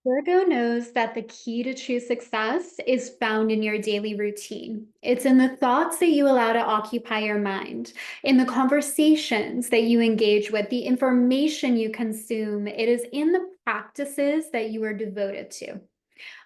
Virgo knows that the key to true success is found in your daily routine. It's in the thoughts that you allow to occupy your mind, in the conversations that you engage with, the information you consume. It is in the practices that you are devoted to.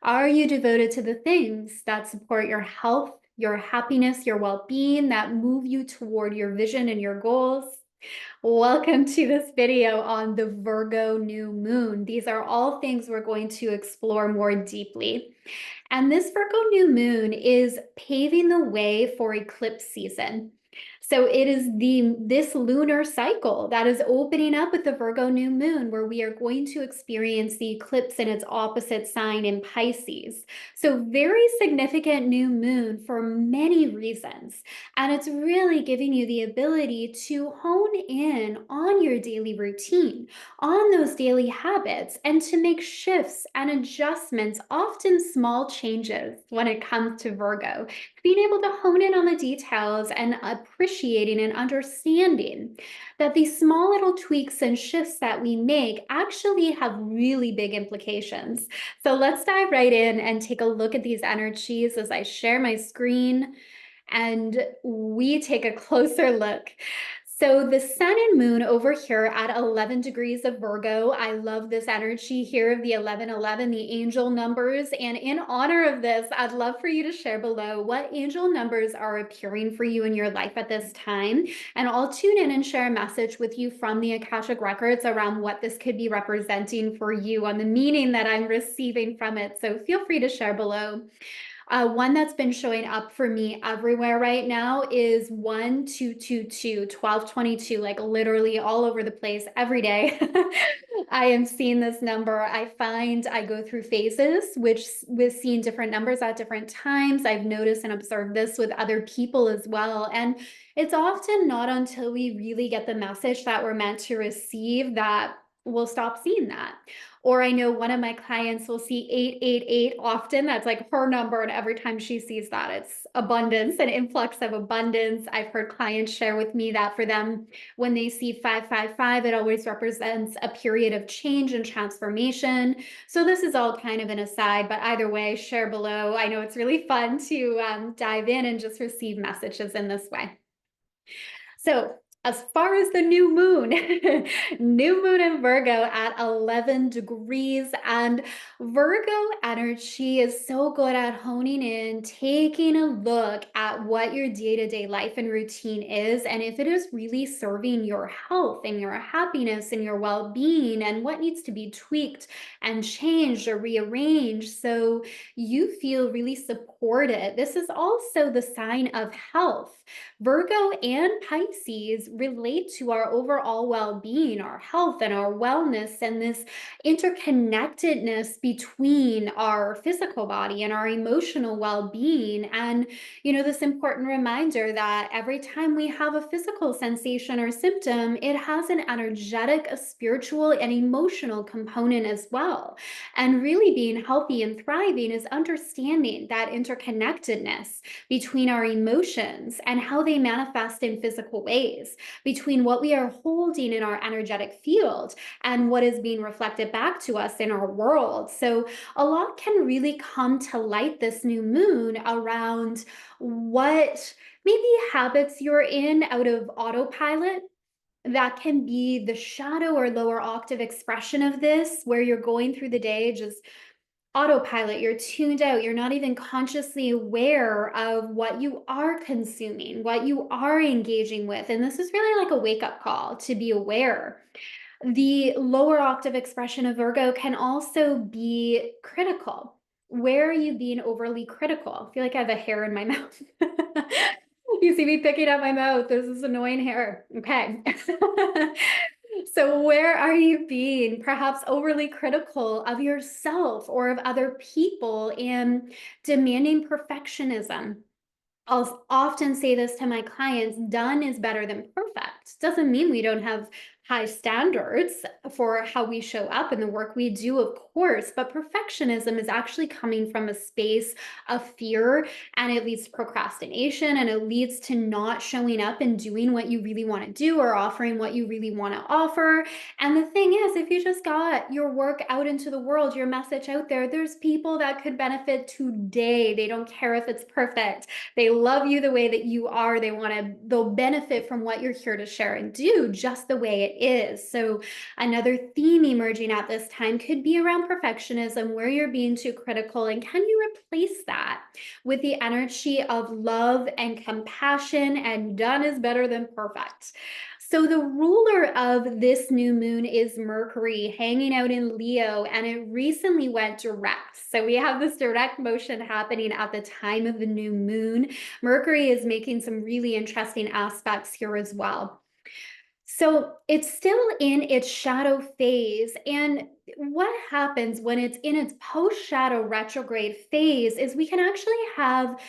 Are you devoted to the things that support your health, your happiness, your well being, that move you toward your vision and your goals? Welcome to this video on the Virgo new moon. These are all things we're going to explore more deeply. And this Virgo new moon is paving the way for eclipse season. So it is this lunar cycle that is opening up with the Virgo new moon, where we are going to experience the eclipse in its opposite sign in Pisces. So very significant new moon for many reasons. And it's really giving you the ability to hone in on your daily routine, on those daily habits, and to make shifts and adjustments, often small changes when it comes to Virgo. Being able to hone in on the details and appreciating and understanding that these small little tweaks and shifts that we make actually have really big implications. So let's dive right in and take a look at these energies as I share my screen and we take a closer look. So the sun and moon over here at 11 degrees of Virgo. I love this energy here of the 1111, the angel numbers. And in honor of this, I'd love for you to share below what angel numbers are appearing for you in your life at this time. And I'll tune in and share a message with you from the Akashic Records around what this could be representing for you on the meaning that I'm receiving from it. So feel free to share below. One that's been showing up for me everywhere right now is 1222, 1222, like literally all over the place every day. I am seeing this number. I find I go through phases, which with seeing different numbers at different times. I've noticed and observed this with other people as well. And it's often not until we really get the message that we're meant to receive that we'll stop seeing that. Or I know one of my clients will see 888 often. That's like her number. And every time she sees that, it's abundance and influx of abundance. I've heard clients share with me that for them, when they see 555, it always represents a period of change and transformation. So this is all kind of an aside, but either way, share below. I know it's really fun to dive in and just receive messages in this way. So as far as the new moon, new moon in Virgo at 11 degrees, and Virgo energy is so good at honing in, taking a look at what your day-to-day life and routine is, and if it is really serving your health and your happiness and your well-being, and what needs to be tweaked and changed or rearranged so you feel really supported. This is also the sign of health. Virgo and Pisces relate to our overall well being, our health, and our wellness, and this interconnectedness between our physical body and our emotional well being. And, this important reminder that every time we have a physical sensation or symptom, it has an energetic, a spiritual, and emotional component as well. And really being healthy and thriving is understanding that interconnectedness between our emotions and how they manifest in physical ways, between what we are holding in our energetic field and what is being reflected back to us in our world. So, a lot can really come to light this new moon around what maybe habits you're in out of autopilot. That can be the shadow or lower octave expression of this, where you're going through the day just autopilot, you're tuned out, you're not even consciously aware of what you are consuming, what you are engaging with. And this is really like a wake up call to be aware. The lower octave expression of Virgo can also be critical. Where are you being overly critical? I feel like I have a hair in my mouth. You see me picking up my mouth. This is annoying hair. Okay. So, where are you being perhaps overly critical of yourself or of other people and demanding perfectionism? I'll often say this to my clients: done is better than perfect. Doesn't mean we don't have high standards for how we show up in the work we do, of course, but perfectionism is actually coming from a space of fear, and it leads to procrastination, and it leads to not showing up and doing what you really want to do or offering what you really want to offer. And the thing is, if you just got your work out into the world, your message out there, there's people that could benefit today. They don't care if it's perfect. They love you the way that you are. They'll benefit from what you're here to share and do just the way it is. So, another theme emerging at this time could be around perfectionism, where you're being too critical. And can you replace that with the energy of love and compassion? And done is better than perfect. So, the ruler of this new moon is Mercury hanging out in Leo, and it recently went direct. So, we have this direct motion happening at the time of the new moon. Mercury is making some really interesting aspects here as well. So it's still in its shadow phase. And what happens when it's in its post shadow retrograde phase is we can actually have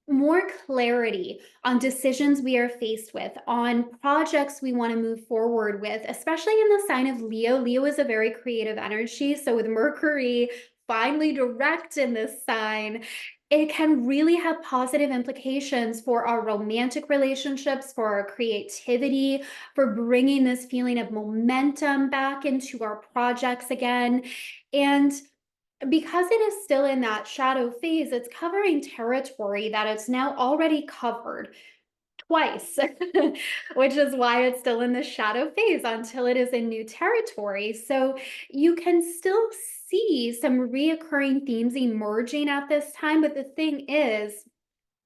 more clarity on decisions we are faced with, on projects we want to move forward with, especially in the sign of Leo. Leo is a very creative energy. So with Mercury finally direct in this sign, it can really have positive implications for our romantic relationships, for our creativity, for bringing this feeling of momentum back into our projects again. And because it is still in that shadow phase, it's covering territory that it's now already covered twice, which is why it's still in the shadow phase until it is in new territory. So you can still see some reoccurring themes emerging at this time. But the thing is,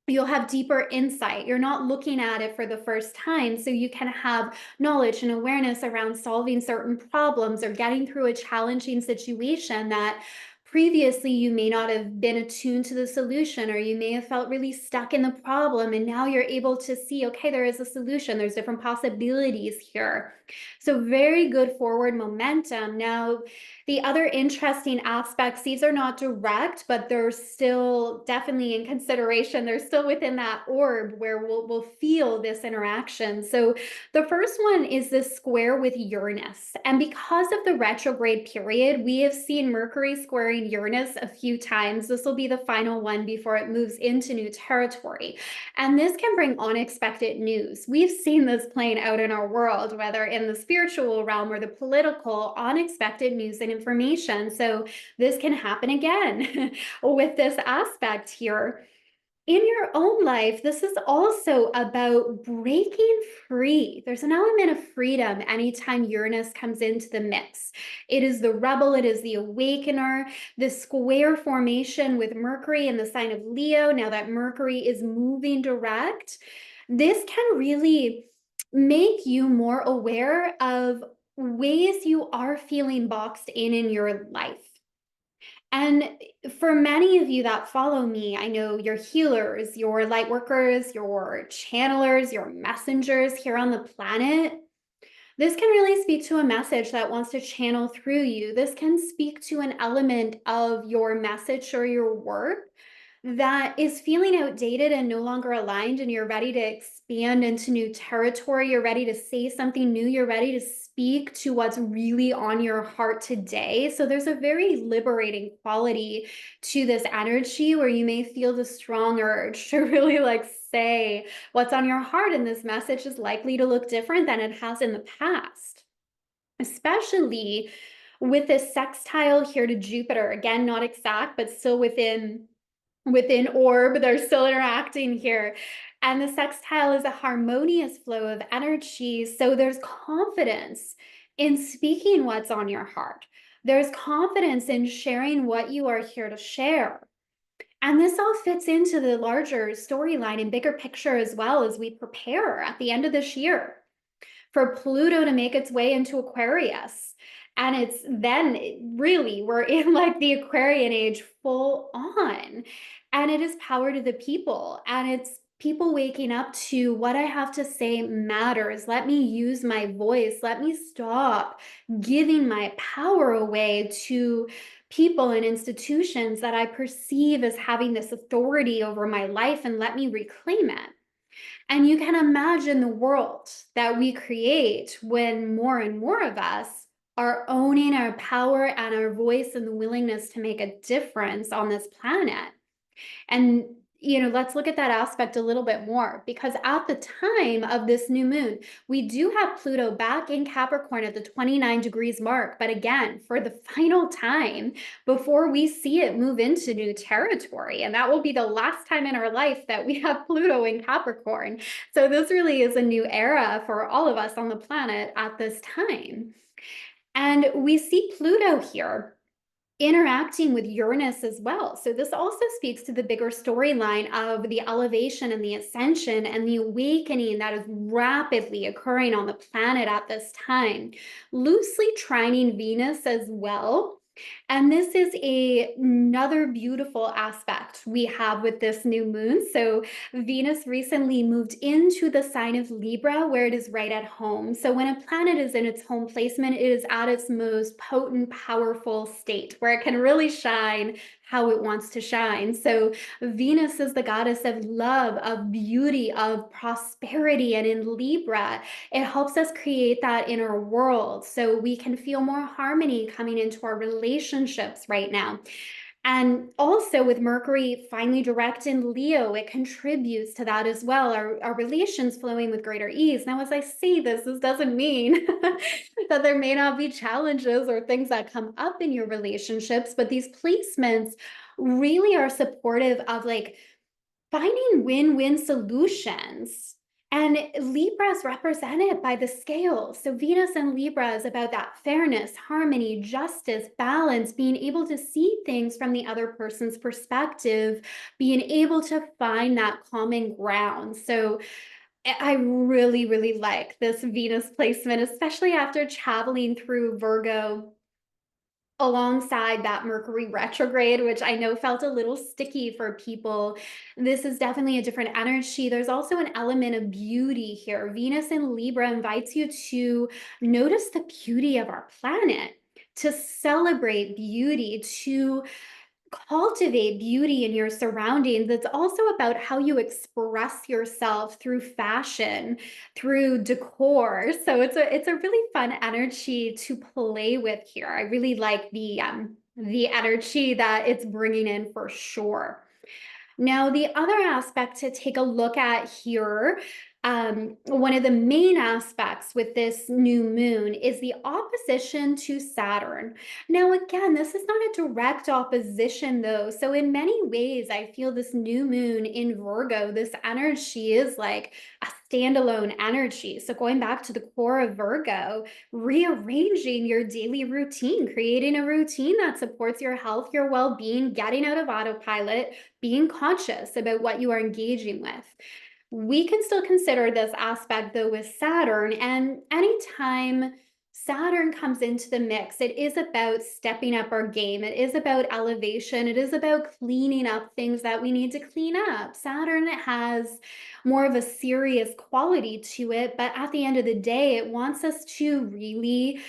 you'll have deeper insight. You're not looking at it for the first time. So you can have knowledge and awareness around solving certain problems or getting through a challenging situation that previously you may not have been attuned to the solution, or you may have felt really stuck in the problem. And now you're able to see, okay, there is a solution. There's different possibilities here. So very good forward momentum. Now, the other interesting aspects, these are not direct, but they're still definitely in consideration. They're still within that orb where we'll feel this interaction. So the first one is this square with Uranus. And because of the retrograde period, we have seen Mercury squaring Uranus a few times. This will be the final one before it moves into new territory. And this can bring unexpected news. We've seen this playing out in our world, whether in the spiritual realm or the political, unexpected news and information. So this can happen again with this aspect here. In your own life, this is also about breaking free. There's an element of freedom anytime Uranus comes into the mix. It is the rebel, it is the awakener. The square formation with Mercury in the sign of Leo, now that Mercury is moving direct, this can really make you more aware of ways you are feeling boxed in your life. And for many of you that follow me, I know you're healers, you're light workers, you're channelers, you're messengers here on the planet. This can really speak to a message that wants to channel through you. This can speak to an element of your message or your work that is feeling outdated and no longer aligned, and you're ready to expand into new territory. You're ready to say something new. You're ready to speak to what's really on your heart today. So there's a very liberating quality to this energy where you may feel the strong urge to really say what's on your heart. And this message is likely to look different than it has in the past, especially with this sextile here to Jupiter. Again, not exact, but still within orb, they're still interacting here. And the sextile is a harmonious flow of energy. So there's confidence in speaking what's on your heart. There's confidence in sharing what you are here to share. And this all fits into the larger storyline and bigger picture as well, as we prepare at the end of this year for Pluto to make its way into Aquarius. And it's then really, we're in the Aquarian age full on. And it is power to the people. And it's people waking up to what I have to say matters. Let me use my voice. Let me stop giving my power away to people and institutions that I perceive as having this authority over my life, and let me reclaim it. And you can imagine the world that we create when more and more of us are owning our power and our voice and the willingness to make a difference on this planet. And, let's look at that aspect a little bit more because at the time of this new moon, we do have Pluto back in Capricorn at the 29 degrees mark. But again, for the final time before we see it move into new territory. And that will be the last time in our life that we have Pluto in Capricorn. So this really is a new era for all of us on the planet at this time. And we see Pluto here interacting with Uranus as well. So this also speaks to the bigger storyline of the elevation and the ascension and the awakening that is rapidly occurring on the planet at this time. Loosely trining Venus as well. And this is another beautiful aspect we have with this new moon. So Venus recently moved into the sign of Libra, where it is right at home. So when a planet is in its home placement, it is at its most potent, powerful state, where it can really shine how it wants to shine. So Venus is the goddess of love, of beauty, of prosperity. And in Libra, it helps us create that inner world so we can feel more harmony coming into our relationships right now. And also with Mercury finally direct in Leo, it contributes to that as well. Our relations flowing with greater ease. Now, as I say this doesn't mean that there may not be challenges or things that come up in your relationships, but these placements really are supportive of like finding win-win solutions. And Libra is represented by the scales. So Venus and Libra is about that fairness, harmony, justice, balance, being able to see things from the other person's perspective, being able to find that common ground. So I really, really like this Venus placement, especially after traveling through Virgo alongside that Mercury retrograde, which I know felt a little sticky for people. This is definitely a different energy. There's also an element of beauty here. Venus in Libra invites you to notice the beauty of our planet, to celebrate beauty, to cultivate beauty in your surroundings. It's also about how you express yourself through fashion, through decor. So it's a really fun energy to play with here. I really like the energy that it's bringing in for sure. Now, the other aspect to take a look at here, one of the main aspects with this new moon is the opposition to Saturn. Now, again, this is not a direct opposition, though. So, in many ways, I feel this new moon in Virgo, this energy is like a standalone energy. So, going back to the core of Virgo, rearranging your daily routine, creating a routine that supports your health, your well being, getting out of autopilot, being conscious about what you are engaging with. We can still consider this aspect though with Saturn, and anytime Saturn comes into the mix, it is about stepping up our game. It is about elevation. It is about cleaning up things that we need to clean up. Saturn has more of a serious quality to it, but at the end of the day, it wants us to really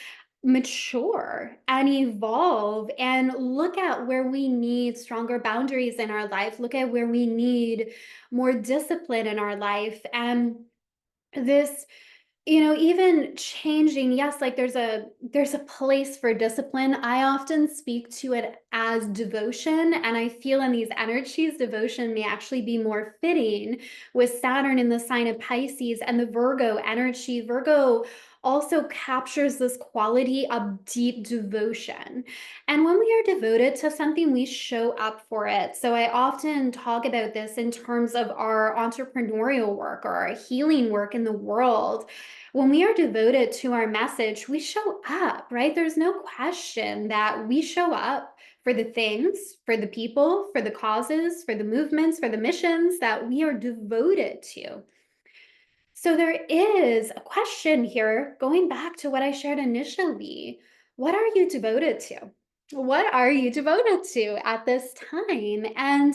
mature and evolve and look at where we need stronger boundaries in our life, look at where we need more discipline in our life. And this, even changing, yes, like there's a place for discipline. I often speak to it as devotion, and I feel in these energies devotion may actually be more fitting with Saturn in the sign of Pisces and the Virgo energy. Virgo also captures this quality of deep devotion. And when we are devoted to something, we show up for it. So I often talk about this in terms of our entrepreneurial work or our healing work in the world. When we are devoted to our message, we show up, right? There's no question that we show up for the things, for the people, for the causes, for the movements, for the missions that we are devoted to. So there is a question here, going back to what I shared initially. What are you devoted to? What are you devoted to at this time? And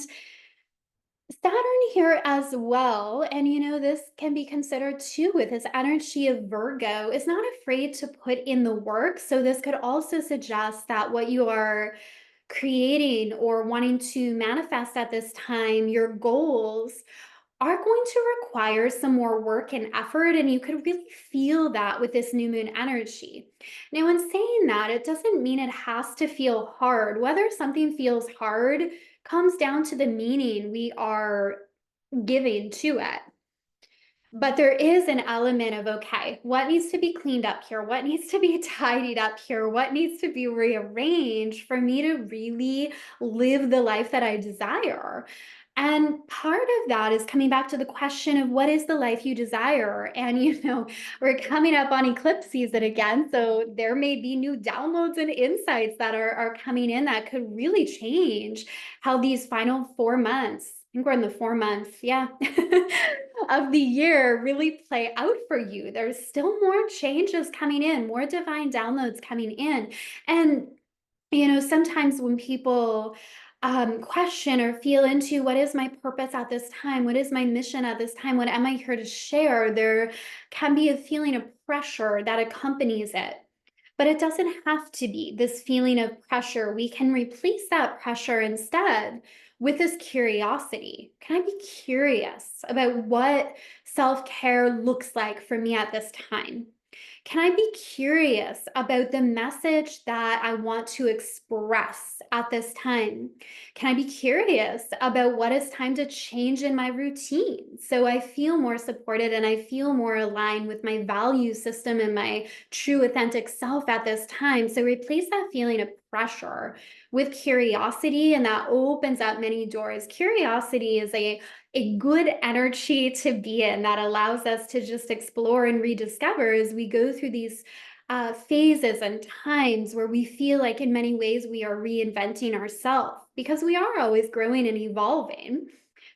Saturn here as well, and this can be considered too with this energy of Virgo, is not afraid to put in the work. So this could also suggest that what you are creating or wanting to manifest at this time, your goals are going to require some more work and effort. And you could really feel that with this new moon energy. Now, in saying that, it doesn't mean it has to feel hard. Whether something feels hard comes down to the meaning we are giving to it. But there is an element of, okay, what needs to be cleaned up here? What needs to be tidied up here? What needs to be rearranged for me to really live the life that I desire? And part of that is coming back to the question of what is the life you desire? And, we're coming up on eclipse season again. So there may be new downloads and insights that are coming in that could really change how these final 4 months, I think we're in the 4 months, yeah, of the year really play out for you. There's still more changes coming in, more divine downloads coming in. And, sometimes when people question or feel into what is my purpose at this time? What is my mission at this time? What am I here to share? There can be a feeling of pressure that accompanies it. But it doesn't have to be this feeling of pressure. We can replace that pressure instead with this curiosity. Can I be curious about what self care looks like for me at this time? Can I be curious about the message that I want to express at this time? Can I be curious about what is time to change in my routine so I feel more supported and I feel more aligned with my value system and my true authentic self at this time? So replace that feeling of pressure with curiosity, and that opens up many doors. Curiosity is a good energy to be in that allows us to just explore and rediscover as we go through these phases and times where we feel like in many ways we are reinventing ourselves, because we are always growing and evolving.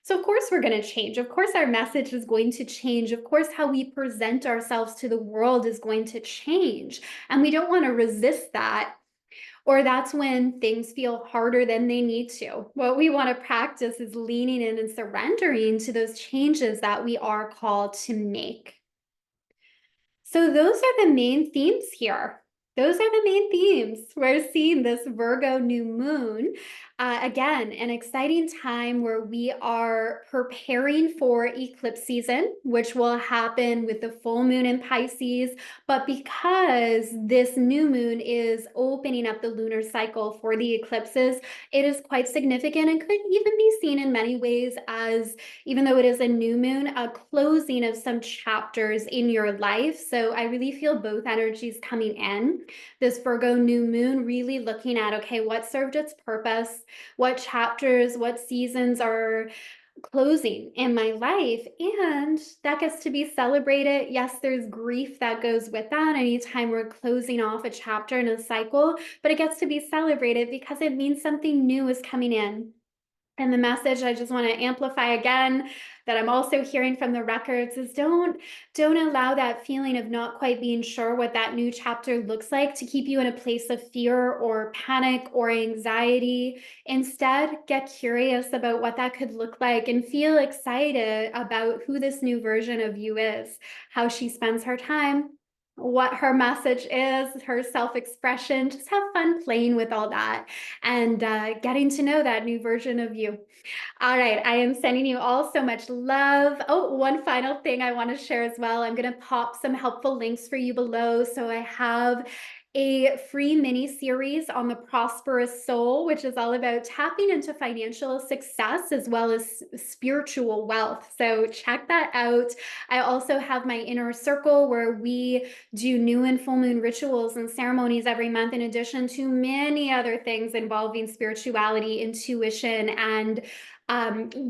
So of course we're going to change. Of course our message is going to change. Of course how we present ourselves to the world is going to change. And we don't want to resist that, or that's when things feel harder than they need to. What we want to practice is leaning in and surrendering to those changes that we are called to make. So those are the main themes here. Those are the main themes. We're seeing this Virgo new moon. Again, an exciting time where we are preparing for eclipse season, which will happen with the full moon in Pisces. But because this new moon is opening up the lunar cycle for the eclipses, it is quite significant and could even be seen in many ways as, even though it is a new moon, a closing of some chapters in your life. So I really feel both energies coming in. This Virgo new moon really looking at, okay, what served its purpose, what chapters, what seasons are closing in my life, and that gets to be celebrated. Yes, there's grief that goes with that anytime we're closing off a chapter in a cycle, but it gets to be celebrated because it means something new is coming in. And the message I just want to amplify again that I'm also hearing from the records is don't allow that feeling of not quite being sure what that new chapter looks like to keep you in a place of fear or panic or anxiety. Instead, get curious about what that could look like and feel excited about who this new version of you is, how she spends her time, what her message is, her self-expression. Just have fun playing with all that and getting to know that new version of you. All right, I am sending you all so much love. Oh, one final thing I want to share as well. I'm going to pop some helpful links for you below. So I have a free mini series on the Prosperous Soul, which is all about tapping into financial success as well as spiritual wealth. So check that out. I also have my inner circle where we do new and full moon rituals and ceremonies every month, in addition to many other things involving spirituality, intuition, and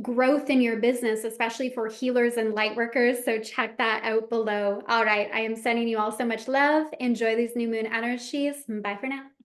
growth in your business, especially for healers and light workers. So check that out below. All right, I am sending you all so much love. Enjoy these new moon energies. Bye for now.